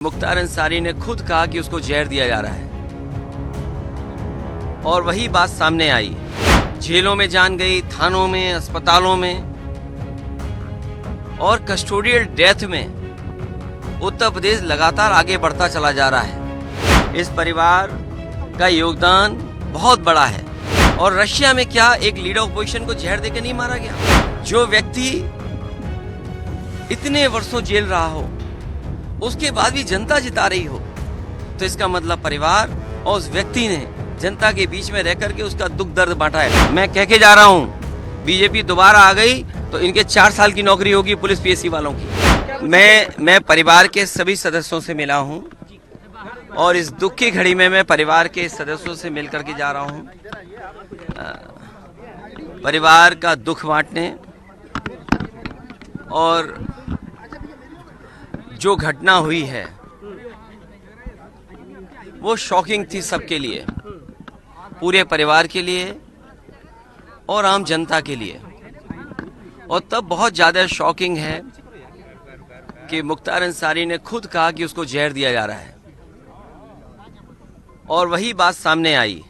मुख्तार अंसारी ने खुद कहा कि उसको जहर दिया जा रहा है और वही बात सामने आई। जेलों में जान गई, थानों में, अस्पतालों में और कस्टोडियल डेथ में उत्तर प्रदेश लगातार आगे बढ़ता चला जा रहा है। इस परिवार का योगदान बहुत बड़ा है। और रशिया में क्या एक लीडर ऑपोजिशन को जहर देकर नहीं मारा गया? जो व्यक्ति इतने वर्षों जेल रहा हो, उसके बाद भी जनता जिता रही हो, तो इसका मतलब परिवार और उस व्यक्ति ने जनता के बीच में रह करके उसका दुख दर्द बांटा है। मैं कह के जा रहा हूँ, बीजेपी दोबारा आ गई तो इनके 4 साल की नौकरी होगी पुलिस पीएससी वालों की। मैं परिवार के सभी सदस्यों से मिला हूँ और इस दुख की घड़ी में मैं परिवार के सदस्यों से मिल करके जा रहा हूँ, परिवार का दुख बांटने। और जो घटना हुई है वो शॉकिंग थी सबके लिए, पूरे परिवार के लिए और आम जनता के लिए। और तब बहुत ज़्यादा शॉकिंग है कि मुख्तार अंसारी ने खुद कहा कि उसको जहर दिया जा रहा है और वही बात सामने आई।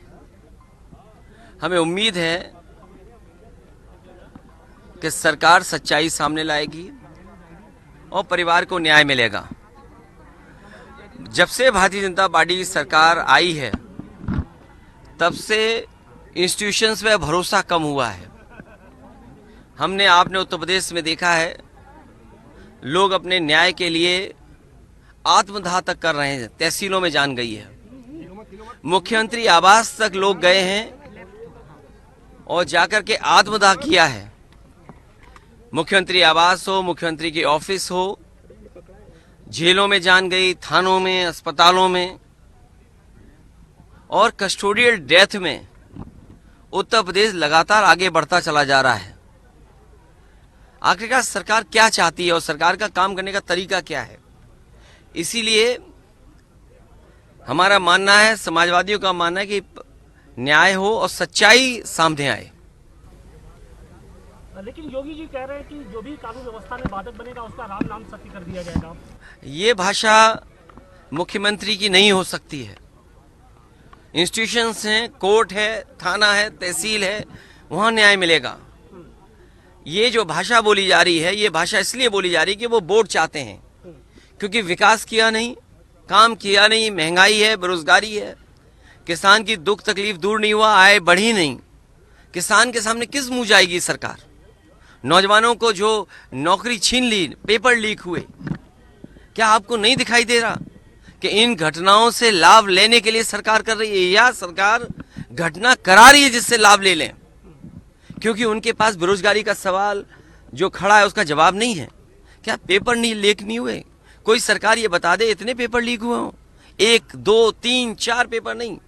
हमें उम्मीद है कि सरकार सच्चाई सामने लाएगी और परिवार को न्याय मिलेगा। जब से भारतीय जनता पार्टी की सरकार आई है तब से इंस्टीट्यूशंस में भरोसा कम हुआ है। आपने उत्तर प्रदेश में देखा है, लोग अपने न्याय के लिए आत्मदाह तक कर रहे हैं, तहसीलों में जान गई है। मुख्यमंत्री आवास तक लोग गए हैं और जाकर के आत्मदाह किया है। मुख्यमंत्री आवास हो, मुख्यमंत्री की ऑफिस हो, जेलों में जान गई, थानों में, अस्पतालों में और कस्टोडियल डेथ में उत्तर प्रदेश लगातार आगे बढ़ता चला जा रहा है। आखिरकार सरकार क्या चाहती है और सरकार का काम करने का तरीका क्या है? इसीलिए हमारा मानना है, समाजवादियों का मानना है कि न्याय हो और सच्चाई सामने आए। लेकिन योगी जी कह रहे हैं कि जो भी कानून व्यवस्था में बाधक बनेगा उसका राम नाम सत्य कर दिया जाएगा। ये भाषा मुख्यमंत्री की नहीं हो सकती है। इंस्टीट्यूशंस हैं, कोर्ट है, थाना है, तहसील है, वहां न्याय मिलेगा। ये जो भाषा बोली जा रही है, ये भाषा इसलिए बोली जा रही है कि वो वोट चाहते हैं, क्योंकि विकास किया नहीं, काम किया नहीं, महंगाई है, बेरोजगारी है, किसान की दुख तकलीफ दूर नहीं हुआ, आय बढ़ी नहीं। किसान के सामने किस मुंह जाएगी सरकार? नौजवानों को जो नौकरी छीन ली, पेपर लीक हुए, क्या आपको नहीं दिखाई दे रहा कि इन घटनाओं से लाभ लेने के लिए सरकार कर रही है या सरकार घटना करा रही है जिससे लाभ ले लें? क्योंकि उनके पास बेरोजगारी का सवाल जो खड़ा है उसका जवाब नहीं है। क्या पेपर नहीं लीक नहीं हुए? कोई सरकार ये बता दे इतने पेपर लीक हुए हों। 1, 2, 3, 4 पेपर नहीं,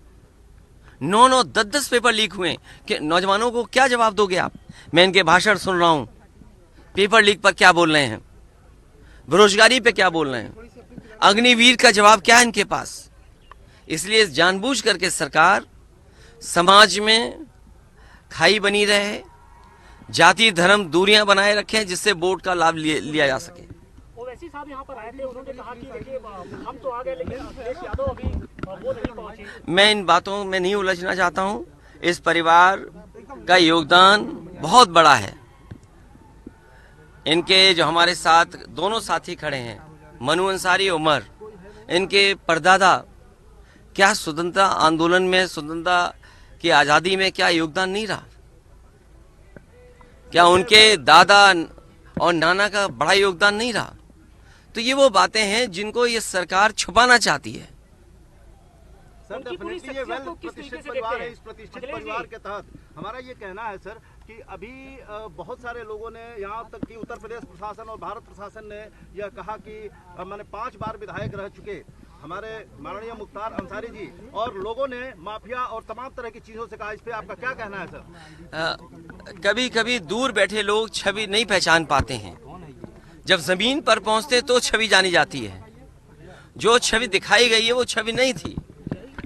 9, 10 पेपर लीक हुए कि नौजवानों को क्या जवाब दोगे आप? मैं इनके भाषण सुन रहा हूं, पेपर लीक पर क्या बोल रहे हैं, बेरोजगारी पे क्या बोल रहे हैं, अग्निवीर का जवाब क्या है इनके पास? इसलिए जानबूझ करके सरकार समाज में खाई बनी रहे, जाति धर्म दूरियां बनाए रखें जिससे वोट का लाभ लिया जा सके। ओवैसी साहब यहाँ पर आए थे, उन्होंने कहा कि देखिए हम तो आ गए लेकिन अखिलेश यादव अभी वो नहीं पहुंचे। मैं इन बातों में नहीं उलझना चाहता हूं। इस परिवार का योगदान बहुत बड़ा है। इनके जो हमारे साथ दोनों साथी खड़े हैं, मनु अंसारी, उमर, इनके परदादा क्या स्वतंत्रता आंदोलन में, स्वतंत्रता की आजादी में क्या योगदान नहीं रहा? क्या उनके दादा और नाना का बड़ा योगदान नहीं रहा? तो ये वो बातें हैं जिनको ये सरकार छुपाना चाहती है। सर, डेफिनेटली ये वेल प्रतिष्ठित परिवार है। इस प्रतिष्ठित परिवार के तहत हमारा ये कहना है सर कि अभी बहुत सारे लोगों ने, यहाँ तक कि उत्तर प्रदेश प्रशासन और भारत प्रशासन ने यह कहा कि मैंने 5 बार विधायक रह चुके हमारे माननीय मुख्तार अंसारी जी, और लोगों ने माफिया और तमाम तरह की चीजों से कहा। इस पे आपका क्या कहना है सर? कभी कभी दूर बैठे लोग छवि नहीं पहचान पाते हैं, जब जमीन पर पहुंचते तो छवि जानी जाती है। जो छवि दिखाई गई है वो छवि नहीं थी।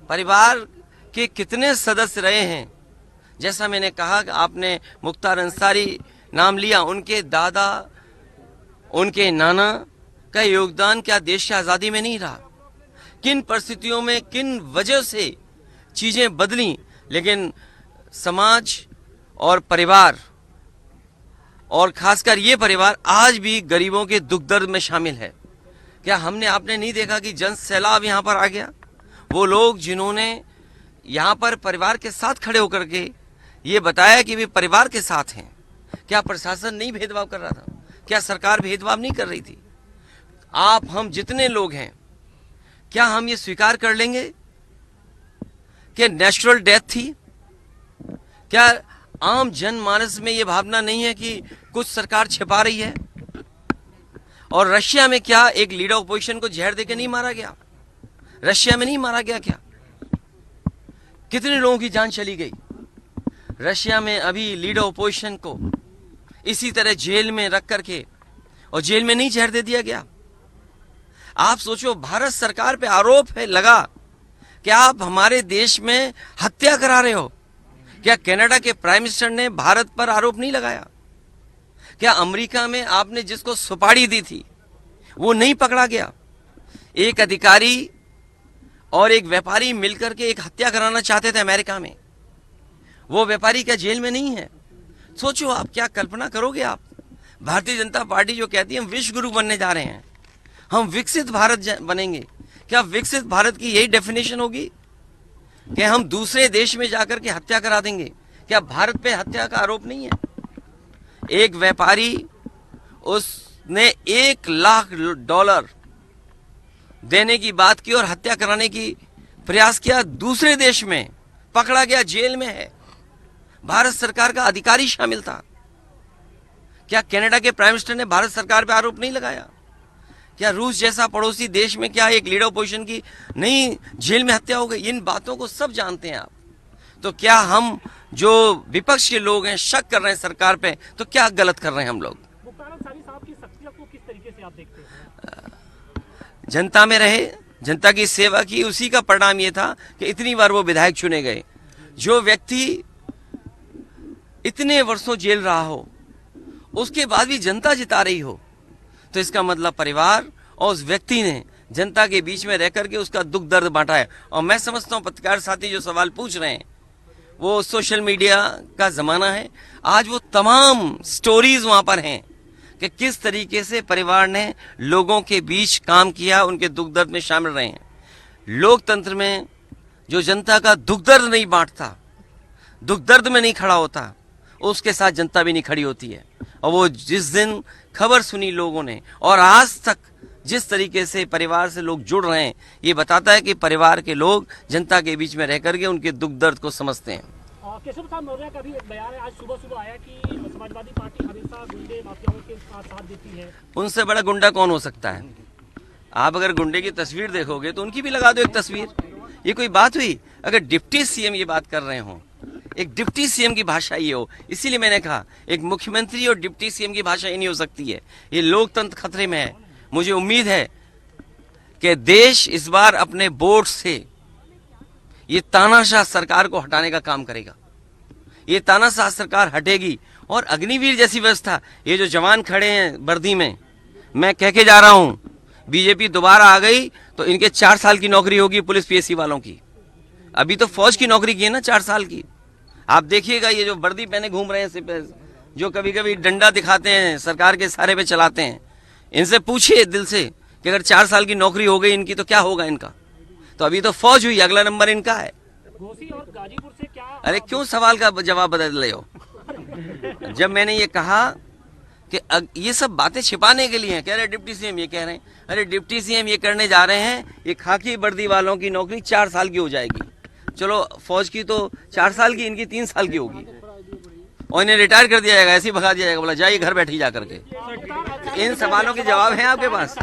परिवार के कितने सदस्य रहे हैं, जैसा मैंने कहा कि आपने मुख्तार अंसारी नाम लिया, उनके दादा, उनके नाना का योगदान क्या देश की आज़ादी में नहीं रहा? किन परिस्थितियों में किन वजह से चीजें बदली, लेकिन समाज और परिवार और खासकर ये परिवार आज भी गरीबों के दुख दर्द में शामिल है। क्या आपने नहीं देखा कि जन सैलाब यहाँ पर आ गया? वो लोग जिन्होंने यहाँ पर परिवार के साथ खड़े होकर के ये बताया कि वे परिवार के साथ हैं। क्या प्रशासन नहीं भेदभाव कर रहा था? क्या सरकार भेदभाव नहीं कर रही थी? हम जितने लोग हैं, क्या हम ये स्वीकार कर लेंगे कि नेचुरल डेथ थी? क्या आम जनमानस में ये भावना नहीं है कि कुछ सरकार छिपा रही है? और रशिया में क्या एक लीडर ऑपोजिशन को जहर देकर नहीं मारा गया? रशिया में नहीं मारा गया क्या? कितने लोगों की जान चली गई? रशिया में अभी लीडर ऑपोजिशन को इसी तरह जेल में रख करके, और जेल में नहीं जहर दे दिया गया? आप सोचो, भारत सरकार पे आरोप है लगा कि आप हमारे देश में हत्या करा रहे हो। क्या कनाडा के प्राइम मिनिस्टर ने भारत पर आरोप नहीं लगाया? क्या अमेरिका में आपने जिसको सुपारी दी थी वो नहीं पकड़ा गया? एक अधिकारी और एक व्यापारी मिलकर के एक हत्या कराना चाहते थे अमेरिका में, वो व्यापारी क्या जेल में नहीं है? सोचो, आप क्या कल्पना करोगे? आप भारतीय जनता पार्टी जो कहती है हम विश्व गुरु बनने जा रहे हैं, हम विकसित भारत बनेंगे, क्या विकसित भारत की यही डेफिनेशन होगी कि हम दूसरे देश में जाकर के हत्या करा देंगे? क्या भारत पे हत्या का आरोप नहीं है? एक व्यापारी, उसने $1,00,000 देने की बात की और हत्या कराने की प्रयास किया, दूसरे देश में पकड़ा गया, जेल में है। भारत सरकार का अधिकारी शामिल था। क्या कनाडा के प्राइम मिनिस्टर ने भारत सरकार पे आरोप नहीं लगाया? क्या रूस जैसा पड़ोसी देश में क्या एक लीडर ऑपोजिशन की नहीं जेल में हत्या हो गई? इन बातों को सब जानते हैं आप। तो क्या हम जो विपक्ष के लोग हैं शक कर रहे हैं सरकार पे, तो क्या गलत कर रहे हैं हम लोग? मुख्तार अंसारी साहब की शख्सियत को किस तरीके से आप देखते हैं? जनता में रहे, जनता की सेवा की, उसी का परिणाम ये था कि इतनी बार वो विधायक चुने गए। जो व्यक्ति इतने वर्षों जेल रहा हो, उसके बाद भी जनता जिता रही हो, तो इसका मतलब परिवार और उस व्यक्ति ने जनता के बीच में रह करके उसका दुख दर्द बांटा है। और मैं समझता हूं पत्रकार साथी जो सवाल पूछ रहे हैं, वो सोशल मीडिया का जमाना है, आज वो तमाम स्टोरीज वहां पर हैं कि किस तरीके से परिवार ने लोगों के बीच काम किया, उनके दुख दर्द में शामिल रहे हैं। लोकतंत्र में जो जनता का दुख दर्द नहीं बांटता, दुख दर्द में नहीं खड़ा होता, उसके साथ जनता भी नहीं खड़ी होती है। और वो जिस दिन खबर सुनी लोगों ने और आज तक जिस तरीके से परिवार से लोग जुड़ रहे हैं, ये बताता है कि परिवार के लोग जनता के बीच में रह करके उनके दुख दर्द को समझते हैं। केशव प्रसाद मौर्य का भी एक बयान है आज सुबह आया कि समाजवादी पार्टी हमेशा गुंडे माफियाओं के साथ देती है। उनसे बड़ा गुंडा कौन हो सकता है? आप अगर गुंडे की तस्वीर देखोगे तो उनकी भी लगा दो एक तस्वीर। ये कोई बात हुई? अगर डिप्टी सीएम ये बात कर रहे हो, एक डिप्टी सीएम की भाषा ये हो, इसीलिए मैंने कहा एक मुख्यमंत्री और डिप्टी सीएम की भाषा ये नहीं हो सकती है। ये लोकतंत्र खतरे में है। मुझे उम्मीद है कि देश इस बार अपने बोर्ड से ये तानाशाह सरकार को हटाने का काम करेगा। ये तानाशाह सरकार हटेगी और अग्निवीर जैसी व्यवस्था, ये जो जवान खड़े हैं वर्दी में, मैं कह के जा रहा हूं, बीजेपी दोबारा आ गई तो इनके 4 साल की नौकरी होगी पुलिस पीएससी वालों की। अभी तो फौज की नौकरी की है ना 4 साल की। आप देखिएगा ये जो वर्दी पहने घूम रहे हैं, जो कभी कभी डंडा दिखाते हैं, सरकार के सहारे पे चलाते हैं, इनसे पूछिए दिल से कि अगर 4 साल की नौकरी हो गई इनकी तो क्या होगा इनका? तो अभी तो फौज हुई, अगला नंबर इनका है। घोसी और गाजीपुर से क्या? अरे क्यों सवाल का जवाब बदल रहे हो? जब मैंने ये कहा कि ये सब बातें छिपाने के लिए हैं, कह रहे डिप्टी सीएम ये कह रहे हैं, अरे डिप्टी सीएम ये करने जा रहे हैं, ये खाकी वर्दी वालों की नौकरी 4 साल की हो जाएगी। चलो फौज की तो 4 साल की, इनकी 3 साल की होगी और इन्हें रिटायर कर दिया जाएगा, ऐसे ही भगा दिया जाएगा, बोला जाइए घर बैठी जा करके। इन सवालों के जवाब हैं आपके पास?